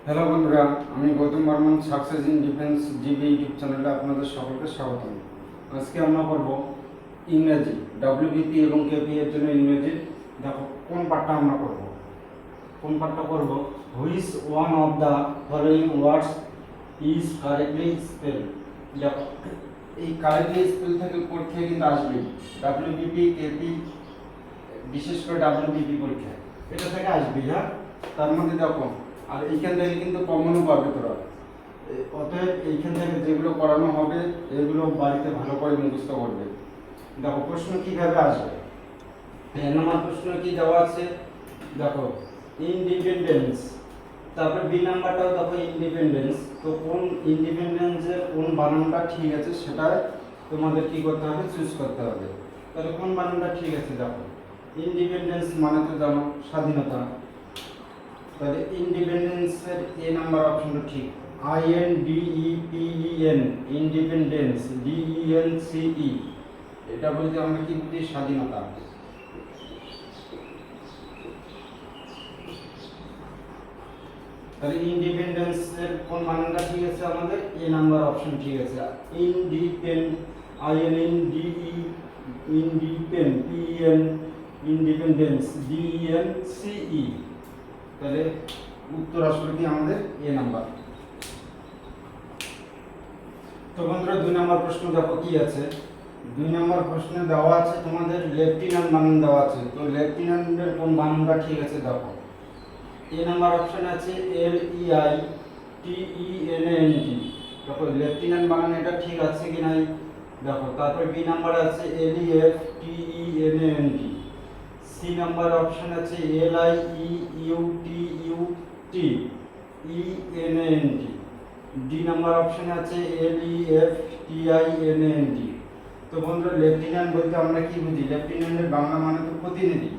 Hello বন্ধুরা, আমি Gautam Barman success in defence GB YouTube চ্যানেলে আপনাদের সকলকে স্বাগতম। আজকে আমরা করব ইংরেজি ডব্লিউবিপি এবং কেপি এর জন্য ইংরেজি। দেখো কোন পার্টটা আমরা করব, which one of the following words is correctly spell. দেখো এই কারেক্টলি স্পেল থেকে পরীক্ষায় কিন্তু আসবে ডব্লিউবিপি কেপি, বিশেষ করে ডব্লিউবিপি পরীক্ষায় এটা থেকে আসবে। হ্যাঁ, তার মধ্যে দেখো আর এইখান থেকে কিন্তু কমনও পাবে তোরা। অতএব এইখান থেকে যেগুলো করানো হবে এগুলো বাড়িতে ভালো করে মুখস্থ করবে। দেখো প্রশ্ন কিভাবে আসবে। এক নম্বর প্রশ্ন কি দেওয়া আছে, দেখো ইন্ডিপেন্ডেন্স, তারপর বি নাম্বারটাও দেখো ইন্ডিপেন্ডেন্স। তো কোন ইন্ডিপেন্ডেন্সের কোন বানানটা ঠিক আছে সেটা তোমাদের কি করতে হবে, চুজ করতে হবে। তাহলে কোন বানানটা ঠিক আছে, দেখো ইন্ডিপেন্ডেন্স মানে তো জানো স্বাধীনতা, তাহলে ইন্ডিপেন্ডেন্সের এ নাম্বার অপশনটা ঠিক। INDEPEN ইন্ডিপেন্ডেন্স, DENCE এটা বলতে আমরা কি বুঝি, স্বাধীনতা। তাহলে ইন্ডিপেন্ডেন্সের কোন বানানটা ঠিক আছে, আমাদের এ নাম্বার অপশন ঠিক আছে। ইন্ডিপেন্ডেন্স, DENCE, তাহলে উত্তর আসলে কি আমাদের এ নাম্বার। তো বন্ধুরা 2 নম্বর প্রশ্ন দেখো কি আছে। 2 নম্বর প্রশ্নে দেওয়া আছে তোমাদের লেফটেন্যান্ট বানান দেওয়া আছে। তো লেফটেন্যান্টের কোন বানানটা ঠিক আছে, দেখো এ নাম্বার অপশন আছে LEITENANT। দেখো লেফটেন্যান্ট বানান এটা ঠিক আছে কি নাই দেখো। তারপর বি নাম্বার আছে LEFTENANT। সি নাম্বার অপশন আছে LIEUTUTENANT। ডি নাম্বার অপশন আছে LEFTINANT। তো বন্ধুরা লেফটেন্যান্ট বলতে আমরা কি বুঝি, লেফটেন্যান্টের বাংলা মানে তো প্রতিনিধি।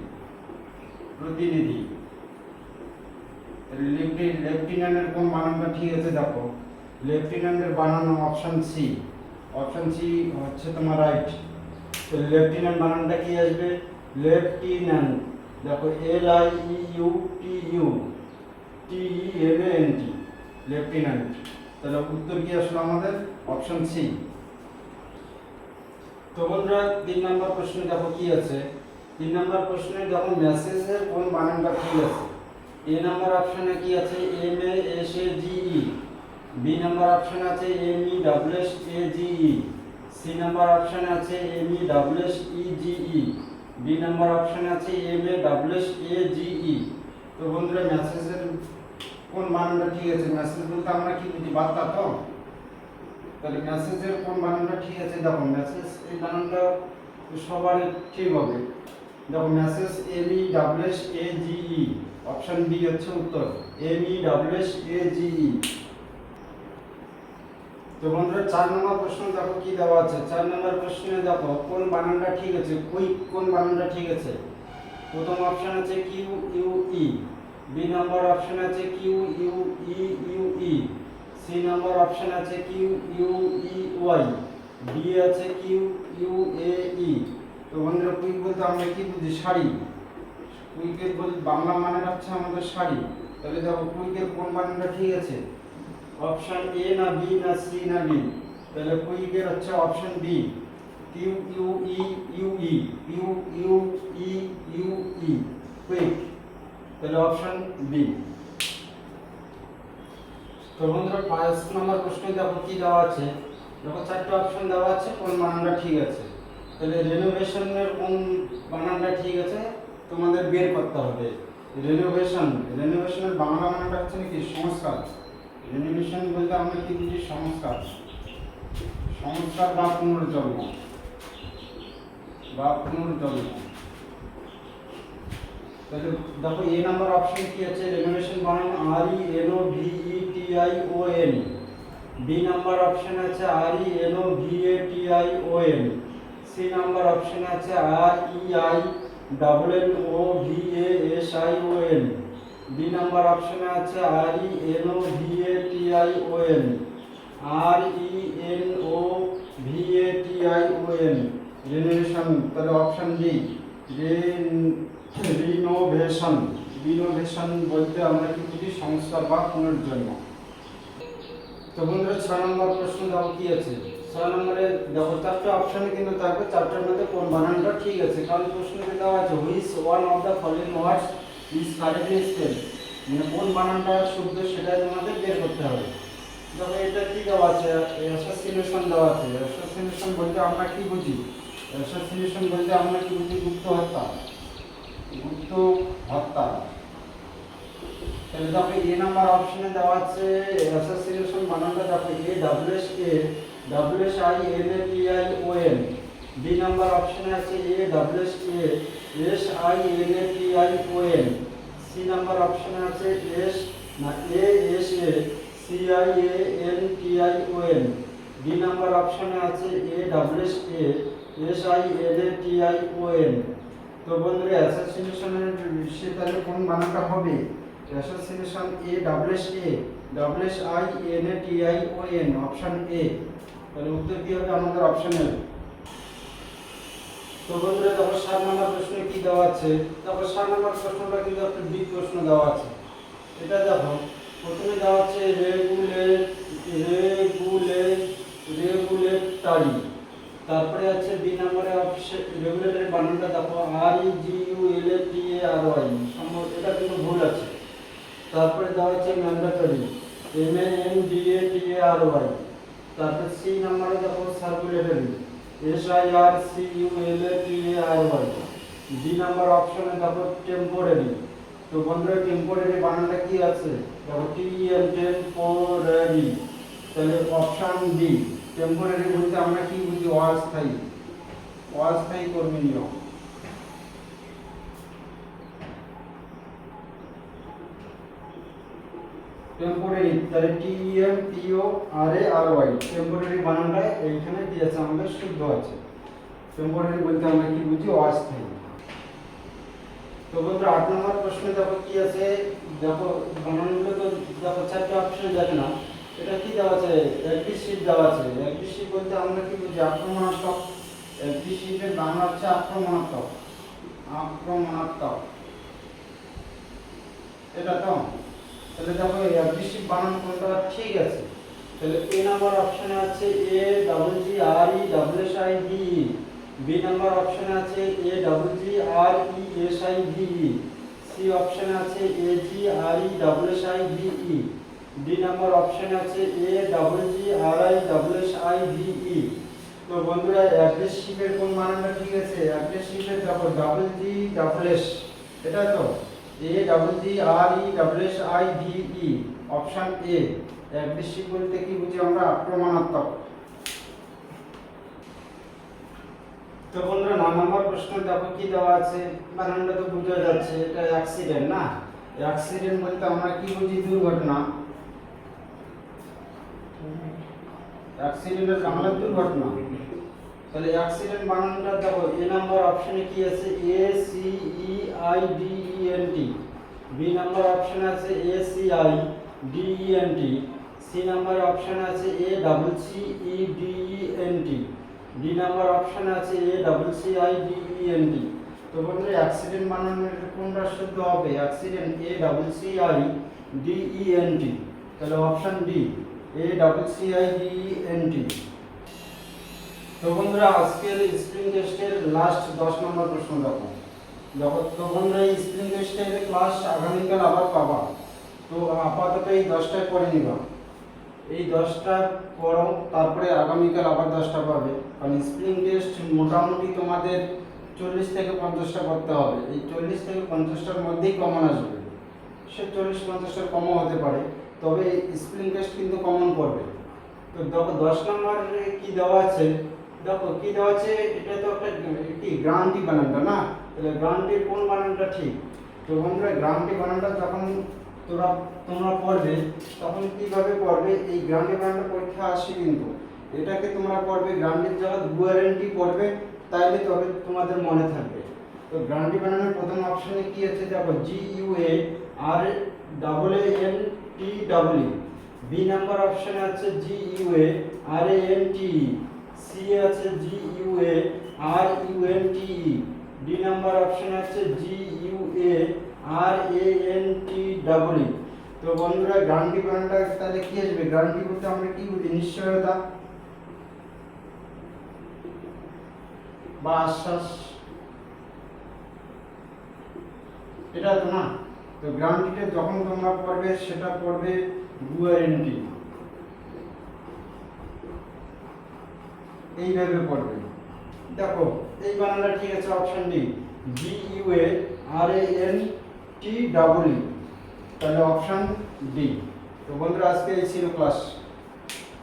লেফটেন্যান্টের কোন বানানটা ঠিক আছে, দেখো লেফটেন্যান্টের বানান অপশন সি হচ্ছে তোমার রাইট। তো লেফটেন্যান্ট বানানটা কি আসবে, লেফটেন্যান্ট। দেখো LIEUTUTENANT লেফটেন্যান্ট। তাহলে উত্তর কি আসলে আমাদের অপশন সি। তো বন্ধুরা 3 নম্বর প্রশ্নে দেখো কি আছে। 3 নম্বর প্রশ্নে দেখো মেসেজের কোন বানানটা ঠিক আছে। এ নাম্বার অপশনে কি আছে MASAGE। বি নাম্বার অপশনে আছে MESSAGE। সি নাম্বার অপশনে আছে MESSEGE। ডি নাম্বার অপশনে আছে MASSAGE। তো বন্ধুরা মেসেজের কোন বানানটা ঠিক আছে, মেসেজ বলতে আমরা কি বুঝি, বার্তা। তো তাহলে মেসেজের কোন বানানটা ঠিক আছে, দেখো মেসেজ এই বানানটা সবার ঠিক হবে। দেখো মেসেজ MESSAGE, অপশন বি হচ্ছে উত্তর MESSAGE। তো বন্ধুরা 4 নম্বর প্রশ্ন দেখো কি দেওয়া আছে। 4 নম্বর প্রশ্নে দেখো কোন বানানটা ঠিক আছে, কুইক কোন বানানটা ঠিক আছে। প্রথম অপশন আছে QUE। বি নাম্বার অপশন আছে QUEUE। সি নাম্বার অপশন আছে QUEY। ডি আছে QUAE। তো বন্ধুরা কুইক বলতে আমরা কি বুঝি, শাড়ি। কুইকের বাংলা মানে হচ্ছে আমাদের শাড়ি। তাহলে দেখো কুইকের কোন বানানটা ঠিক আছে, অপশন এ না বি না সি না ডি। তাহলে কুইকের হচ্ছে অপশন বি QUEUE কুইক। তাহলে অপশন বি। তো বন্ধুরা 5 নম্বর প্রশ্নে দেখো কি দেওয়া আছে। দেখো 4টা অপশন দেওয়া আছে, কোন বানানটা ঠিক আছে। তাহলে রেনোভেশনের কোন বানানটা ঠিক আছে তোমাদের বের করতে হবে। রেনোভেশনের বাংলা বানানটা হচ্ছে কি, সংস্কার। রেনোভেশন বলতে আমরা কি বুঝি, সংস্কার বা পুনর্জন্ম। তাহলে দেখো এ নাম্বার অপশন কি আছে, রেনোভেশন বানান RENOVETION। বি নাম্বার অপশন আছে RENOVATION। সি নাম্বার অপশন আছে REINNOVASION। ডি নাম্বার অপশনে আছে RENOVATION। রেনোভেশন, তাহলে অপশন ডি রিনোভেশন। ইনোভেশন বলতে আমরা কি বুঝি? সংস্কার বা পুনর্জন্ম। তো বন্ধুরা 6 নম্বর প্রশ্ন দাও কি আছে? 6 নম্বরে দেখো চারটে অপশনে কিন্তু থাকবে, চারটার মধ্যে কোন বানানটা ঠিক আছে, কারণ প্রশ্নতে দেওয়া আছে which one of the following words is correctly spelled, মানে কোন বানানটা শুদ্ধ সেটা তোমাদের বের করতে হবে। দেখো এটা কি দেওয়া আছে? অ্যাসোসিয়েশন দেওয়া আছে। অ্যাসোসিয়েশন বলতে আমরা কি বুঝি? অ্যাসোসিয়েশন বলতে আমরা কি বুঝি? গুপ্ত হত্যা, গুপ্ত হত্যা। তাহলে দেখো এ নাম্বার অপশনে দেওয়া আছে অ্যাসোসিয়েশন বানানটা দেখো A W S I N A T I O N. B number অপশনে আছে A W S I N A T I O N. C number অপশনে আছে S A C I A N T I O N. D number অপশনে আছে A W S I N A T I O N. তো বন্ধুরা অ্যাসোসিয়েশনের সে তাহলে কোন বানানটা হবে? Association A W S I N A T I O N, option A. তাহলে উত্তর কি হবে আমাদের? Option A. তো বন্ধুরা দেখো 7 নম্বর প্রশ্নে কি দেওয়া আছে? দেখো 7 নম্বর প্রশ্নটা কিন্তু একটা বি প্রশ্ন দেওয়া আছে। এটা দেখো প্রথমে দেওয়া আছে রেগুলেটরি, তারপরে আছে বি নম্বরে অপশন রেগুলেটরি বানানটা দেখো আর ই G U L A T A R Y, সম্ভবত এটা কিন্তু ভুল আছে। তারপরে দেওয়া আছে mandatory M A N D A T A R Y. তারপরে সি নম্বরে দেখো circulatory S I R C U L A T A R Y. D number অপশনে দেখো টেম্পোরারি। তো বন্ধুরা টেম্পোরারি বানানটা কি আছে? দেখো টি এম টেম্পোরারি। তাহলে অপশন ডি টেম্পোরারি বলতে আমরা কি বুঝি? অস্থায়ী, অস্থায়ী কর্মী নিয়োগ। টেম্পোরারি তাহলে টি এম পি ও আর এ আর ওয়াই, টেম্পোরারি বানানটা এইখানে কি আছে আমাদের? শুদ্ধ আছে। টেম্পোরারি বলতে আমরা কি বুঝি? অস্থায়ী। তো বন্ধুরা 8 নম্বর প্রশ্নে দেখো কি আছে? দেখো বানানগুলো তো দেখো চারটে অপশন দেখে না, এটা কি দেওয়া আছে? অ্যাগ্রেসিভ দেওয়া আছে। অ্যাগ্রেসিভ বলতে আমরা কি বুঝি? আক্রমণাত্মক। অ্যাগ্রেসিভের বাংলা হচ্ছে আক্রমণাত্মক, আক্রমণাত্মক। এটা তো তাহলে দেখো অ্যাগ্রেসিভ বানান কোনটা ঠিক আছে? তাহলে এ নাম্বার অপশনে আছে A double G R E double S I D E. B number অপশনে আছে A double G R E S I D E. C অপশনে আছে A G R E double S I D E. D number অপশনে আছে A double G R I double S I D E. তো বন্ধুরা অ্যাগ্রেসিভের কোন বানানটা ঠিক আছে? অ্যাগ্রেসিভের দেখো ডাবল জি ডাবল এস, এটা তো A double G R E double S I D E, option A. Aggressive বলতে কি বুঝি আমরা? আক্রমণাত্মক। তো বন্ধুরা 9 নম্বর প্রশ্ন দেখো কি দেওয়া আছে? বানানটা তো বোঝা যাচ্ছে, এটা অ্যাক্সিডেন্ট না? অ্যাক্সিডেন্ট বলতে আমরা কি বুঝি? দুর্ঘটনা। অ্যাক্সিডেন্টের বাংলা দুর্ঘটনা। তাহলে অ্যাক্সিডেন্ট বানানটা দেখো এ নাম্বার অপশনে কি আছে? A C E I D E N T. B number অপশনে আছে A C I D E N T. C number অপশনে আছে A double C E D E N T. D number অপশনে আছে A double C I D E N T. তো বন্ধুরা accident বানানের কোনটা শুদ্ধ হবে? Accident A double C I D E N T. তাহলে option D A double C I D E N T. তো বন্ধুরা আজকের স্প্রিং টেস্টের লাস্ট 10 নম্বর প্রশ্ন দেখো। তো বন্ধুরা এই স্প্রিং টেস্টের ক্লাস আগামীকাল আবার পাবা। তো আপাতত এই 10টায় করে নিবা, এই 10টা করো, তারপরে আগামীকাল আবার 10টা পাবে। কারণ স্প্রিং টেস্ট মোটামুটি তোমাদের 40 থেকে 50টা করতে হবে। এই 40 থেকে 50টার মধ্যেই কমন আসবে, সে 40-50টার কমও হতে পারে, তবে স্প্রিং টেস্ট কিন্তু কমন করবে। তো দেখো 10 নম্বরে কি দেওয়া আছে? দেখো কি দেওয়া আছে? এটা তো একটা কি গ্রান্টি বানানটা না? তাহলে গ্রান্টির কোন বানানটা ঠিক? তো বন্ধুরা গ্রান্টি বানানটা যখন তোমরা পড়বে তখন কিভাবে পড়বে? এই গ্রান্টি বানানটা পরীক্ষা আসে কিন্তু এটাকে তোমরা পড়বে গ্রান্টির জায়গায় গ্যারান্টি পড়বে, তাইলে তবে তোমাদের মনে থাকবে। তো গ্রান্টি বানানের প্রথম অপশনে কি আছে? দেখো G U A R double A N T double E. B number অপশনে আছে G U A R A N T E. C আছে G U A R U N T E. D number অপশনে আছে G U এ RANTEE। তো বন্ধুরা guarantee বানানটা তাহলে কি আসবে? গ্যারান্টি বলতে আমরা কি বুঝি? নিশ্চয়তা বা আশ্বাস, এটা তো না। তো গ্যারান্টিটা যখন তোমরা পড়বে সেটা পড়বে গ্যারান্টি, এইভাবে পড়বে। দেখো এই বানানটা ঠিক আছে, অপশন ডি, GUARANTEE, তাহলে অপশন ডি। তো বন্ধুরা আজকে এই ছিল ক্লাস।